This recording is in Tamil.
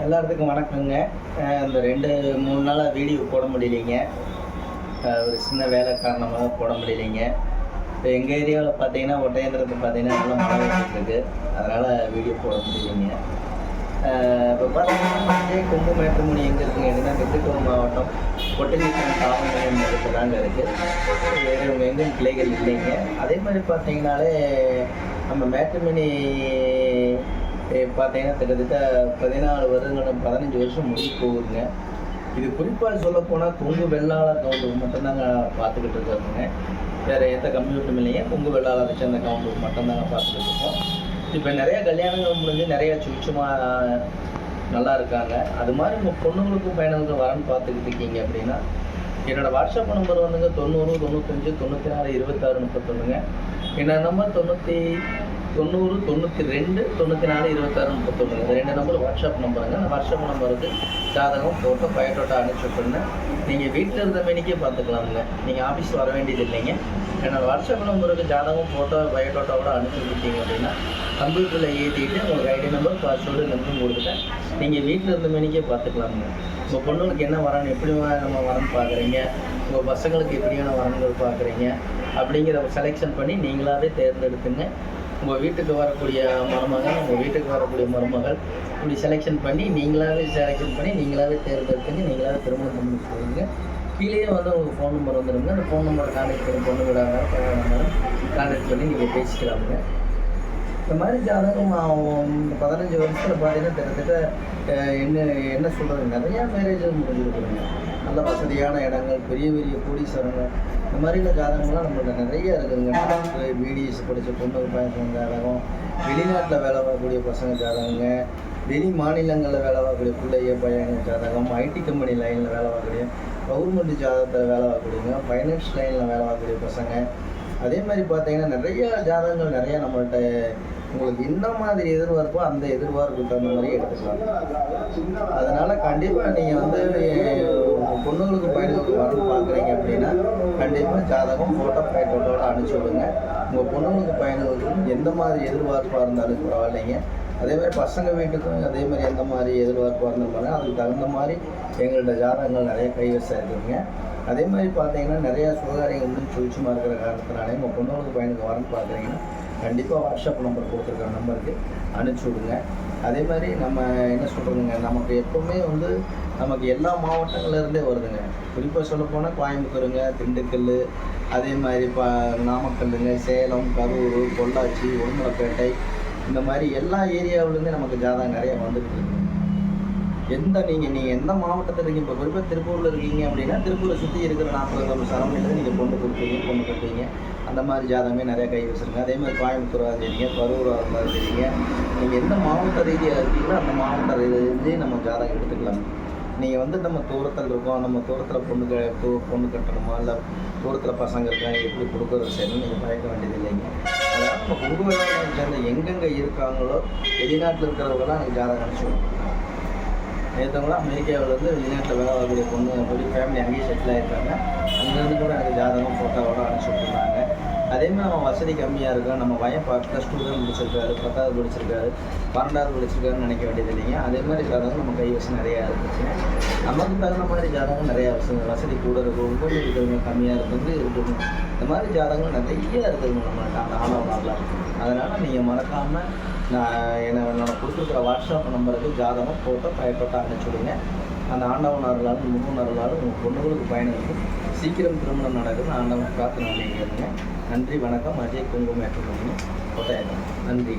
எல்லாத்துக்கும் வணக்கங்க. இந்த 2-3 நாளாக வீடியோ போட முடியலைங்க. ஒரு சின்ன வேலை காரணமாக போட முடியலைங்க. இப்போ எங்கள் ஏரியாவில் பார்த்தீங்கன்னா ஒட்டயந்திரத்தை பார்த்தீங்கன்னா நல்லா மழை வந்துட்டுருக்கு. அதனால் வீடியோ போட முடியலைங்க. இப்போ பார்த்தீங்கன்னா கொங்கு மேட்ரிமோனி எங்கே இருக்குங்க அப்படின்னா திண்டுக்கல் மாவட்டம் ஒட்டஞ்சத்திரம் தாமரை இடத்துல தாங்க இருக்குது. வேறு இவங்க எங்கேயும் கிளைகள் இல்லைங்க. அதே மாதிரி பார்த்தீங்கன்னாலே நம்ம மேட்ரிமோனி பார்த்தீங்கன்னா கிட்டத்தட்ட 14 வருடங்கள் 15 வருஷம் முடிவு போகுதுங்க. இது குறிப்பாக சொல்லப்போனால் கொங்கு வெள்ளாளர் கவுண்டர் மட்டும்தாங்க பார்த்துக்கிட்டு இருக்கோங்க. வேறு எந்த கம்ப்யூட்டரும் இல்லைங்க. கொங்கு வெள்ளாளர் வச்சு அந்த கவுண்டர் மட்டும்தாங்க பார்த்துக்கிட்டு இருக்கோம். இப்போ நிறையா கல்யாணங்கள் முடிஞ்சு நிறையா சுவிட்சமாக நல்லா இருக்காங்க. அது மாதிரி உங்கள் பொண்ணுங்களுக்கும் பையனுக்கும் வரன்னு பார்த்துக்கிட்டு இருக்கீங்க அப்படின்னா என்னோடய வாட்ஸ்அப் நம்பர் வந்துங்க 90 95 96 26 31ங்க. என்னோட நம்பர் 90 92 94 26 31. இந்த 2 நம்பர் வாட்ஸ்அப் நம்பருங்க. அந்த வாட்ஸ்அப் நம்பருக்கு ஜாதகம் ஃபோட்டோ பயோட்டோட்டா அனுப்பிச்சுட்டுருங்க. நீங்கள் வீட்டில் இருந்த மணிக்கே பார்த்துக்கலாமுங்க. நீங்கள் ஆஃபீஸ் வர வேண்டியது இல்லைங்க. என்னோடய வாட்ஸ்அப் நம்பருக்கு ஜாதகம் ஃபோட்டோ பயோட்டோட்டாவோட அனுப்பிச்சுட்டீங்க அப்படின்னா கம்ப்யூட்டரில் ஏற்றிட்டு உங்களுக்கு ஐடி நம்பர் பாஸ்வேர்டு நம்பரும் கொடுத்துட்டேன். நீங்கள் வீட்டில் இருந்த மணிக்கே பார்த்துக்கலாமுங்க. உங்கள் பொண்ணுங்களுக்கு என்ன வரணும், எப்படி நம்ம வரன்னு பார்க்குறீங்க, உங்கள் பசங்களுக்கு எப்படியான வரன்கள் பார்க்குறீங்க அப்படிங்கிற செலெக்ஷன் பண்ணி நீங்களாகவே தேர்ந்தெடுத்துங்க. உங்கள் வீட்டுக்கு வரக்கூடிய மருமகள், உங்கள் வீட்டுக்கு வரக்கூடிய மருமகள் இப்படி செலெக்ஷன் பண்ணி நீங்களாகவே தேர்ந்தெடுத்துங்க. நீங்களாகவே திருமணம் பண்ணி போடுங்க. கீழே வந்து உங்கள் ஃபோன் நம்பர் வந்துடுங்க. அந்த ஃபோன் நம்பரை கான்டெக்ட் பண்ணி பொண்ணு விடாமல் கான்டெக்ட் பண்ணி நீங்கள் பேசிக்கலாமுங்க. இந்த மாதிரி ஜாதகம் 15 வருஷத்தில் பார்த்தீங்கன்னா கிட்டத்தட்ட என்ன சொல்கிறது, நிறையா மேரேஜ் முடிஞ்சிருக்குதுங்க. நல்ல வசதியான இடங்கள், பெரிய பெரிய கோடீஸ்வரங்கள், இந்த மாதிரியான ஜாதகங்கள்லாம் நம்மள்ட்ட நிறைய இருக்குதுங்க. டாக்டர், பிடிஎஸ் படித்த பொண்ணு பையன் ஜாதகம், வெளிநாட்டில் வேலை பார்க்கக்கூடிய பசங்க ஜாதகங்க, வெளி மாநிலங்களில் வேலை பார்க்கக்கூடிய பிள்ளைய பையன் ஜாதகம், ஐடி கம்பெனி லைனில் வேலை பார்க்கக்கூடிய, கவர்மெண்ட் ஜாதகத்தில் வேலை பார்க்கக்கூடியங்க, ஃபைனான்ஸ் லைனில் வேலை பார்க்கக்கூடிய பசங்க. அதே மாதிரி பார்த்தீங்கன்னா நிறையா ஜாதகங்கள் நிறையா நம்மள்கிட்ட உங்களுக்கு என்ன மாதிரி எதிர்பார்ப்போ அந்த எதிர்பார்ப்புக்கு தகுந்த மாதிரி எடுத்துக்கலாம். அதனால் கண்டிப்பாக நீங்கள் வந்து பொண்ணுங்களுக்கு பையனுக்கு வரணும் பார்க்குறீங்க அப்படின்னா கண்டிப்பாக ஜாதகம் ஃபோட்டோ பைட்டோட அனுப்பிச்சி விடுங்க. உங்கள் பொண்ணுங்களுக்கு பையனுக்கும் எந்த மாதிரி எதிர்பார்ப்பாக இருந்தாலும் பரவாயில்லைங்க. அதே மாதிரி பசங்க வீட்டுக்கும் அதே மாதிரி எந்த மாதிரி எதிர்பார்ப்பாக இருந்தாலும் அதுக்கு தகுந்த மாதிரி எங்கள்கிட்ட ஜாதகங்கள் நிறைய கைவசம் இருக்குதுங்க. அதே மாதிரி பார்த்தீங்கன்னா நிறையா சுகாரியங்கள் வந்து சுவிட்சமாக இருக்கிற காரணத்தினாலே உங்கள் பொண்ணுங்களுக்கு பையனுக்கு வரன்னு பார்க்குறீங்கன்னா கண்டிப்பாக வாட்ஸ்அப் நம்பர் கொடுத்துருக்குற நம்பருக்கு அனுப்பிச்சி விடுங்க. அதே மாதிரி நம்ம என்ன சொல்கிறதுங்க, நமக்கு எப்போவுமே வந்து நமக்கு எல்லா மாவட்டங்கள்லேருந்தே வருதுங்க. குறிப்பாக சொல்லப்போனால் கோயம்புத்தூருங்க, திண்டுக்கல், அதே மாதிரி நாமக்கல்லுங்க, சேலம், கரூர், பொள்ளாச்சி, உடுமலைப்பேட்டை, இந்த மாதிரி எல்லா ஏரியாவிலேருந்தே நமக்கு ஜாதகம் நிறையா வந்துட்டு இருக்கு. நீங்கள் எந்த மாவட்டத்தில் இருக்கீங்க, இப்போ குறிப்பாக திருப்பூரில் இருக்கீங்க அப்படின்னா திருப்பூரை சுற்றி இருக்கிற 40 கிலோமீட்டர் சரௌண்டிங்கில் நீங்கள் பொண்ணு கட்டுவீங்க. அந்த மாதிரி ஜாதகமே நிறையா கை வச்சுருங்க. அதே மாதிரி கோயம்புத்தூராக தெரியுங்க, கரூராக இருந்தாலும் தெரியுங்க. நீங்கள் எந்த மாவட்ட ரீதியாக இருக்கீங்களோ அந்த மாவட்ட ரீதியிலே நம்ம ஜாதகம் எடுத்துக்கலாம். நீங்கள் வந்து நம்ம தூரத்தில் இருக்கோம், நம்ம தூரத்தில் பொண்ணு கட்டணுமா, இல்லை தூரத்தில் பசங்க இருக்காங்க, எப்படி கொடுக்குறது சரின்னு நீங்கள் பயக்க வேண்டியது இல்லைங்க. அதனால் நம்ம கொங்கு வெள்ளாளர் சேர்ந்த எங்கெங்கே இருக்காங்களோ வெளிநாட்டில் இருக்கிறவங்களாம் எனக்கு ஜாதகம் அனுப்பிச்சுடுவோம். நேற்றவங்களாம் அமெரிக்காவிலேருந்து வெளிநாட்டில் வேலை வரக்கூடிய பொண்ணு பெரிய ஃபேமிலி அங்கேயே செட்டில் ஆகிருக்காங்க. அங்கேருந்து கூட எனக்கு ஜாதகம் ஃபோட்டோவோட அனுப்பிச்சி விட்டுருந்தாங்க. அதேமாதிரி நம்ம வசதி கம்மியாக இருக்கோம், நம்ம பையன் +2 தான் முடிச்சிருக்காரு, 10வது படிச்சிருக்காரு, 12வது படிச்சிருக்காருன்னு நினைக்க வேண்டியது இல்லைங்க. அதே மாதிரி ஜாதகம் நம்ம கைவசம் நிறையா இருந்துச்சு. நமக்கு தகுந்த மாதிரி ஜாதகம் நிறையா வசதி கூட இருக்கும், இன்னொன்று இருக்கிறவங்க கம்மியாக இருக்குது. இந்த மாதிரி ஜாதகங்கள் நிறைய இருக்குதுங்க நம்மள்ட்ட அந்த ஆணவ நாளில். அதனால் நீங்கள் மறக்காமல் என்னோட கொடுத்துருக்குற வாட்ஸ்அப் நம்பருக்கு ஜாதகம் ஃபோட்டோ பயோட்டோட்டா அனுப்பிச்சுடுங்க. அந்த ஆண்டவன் அருளாலும் முருகன் அருளாலும் உங்கள் பொண்ணுங்களுக்கு பயனுக்கு சீக்கிரம் திருமணம் நடக்குதுன்னு ஆண்டவன் பிரார்த்தனை பண்ணிக்கிறேங்க. நன்றி, வணக்கம். அஜய் கொங்கு மேட்ரிமோனி, கோட்டாயம். நன்றி.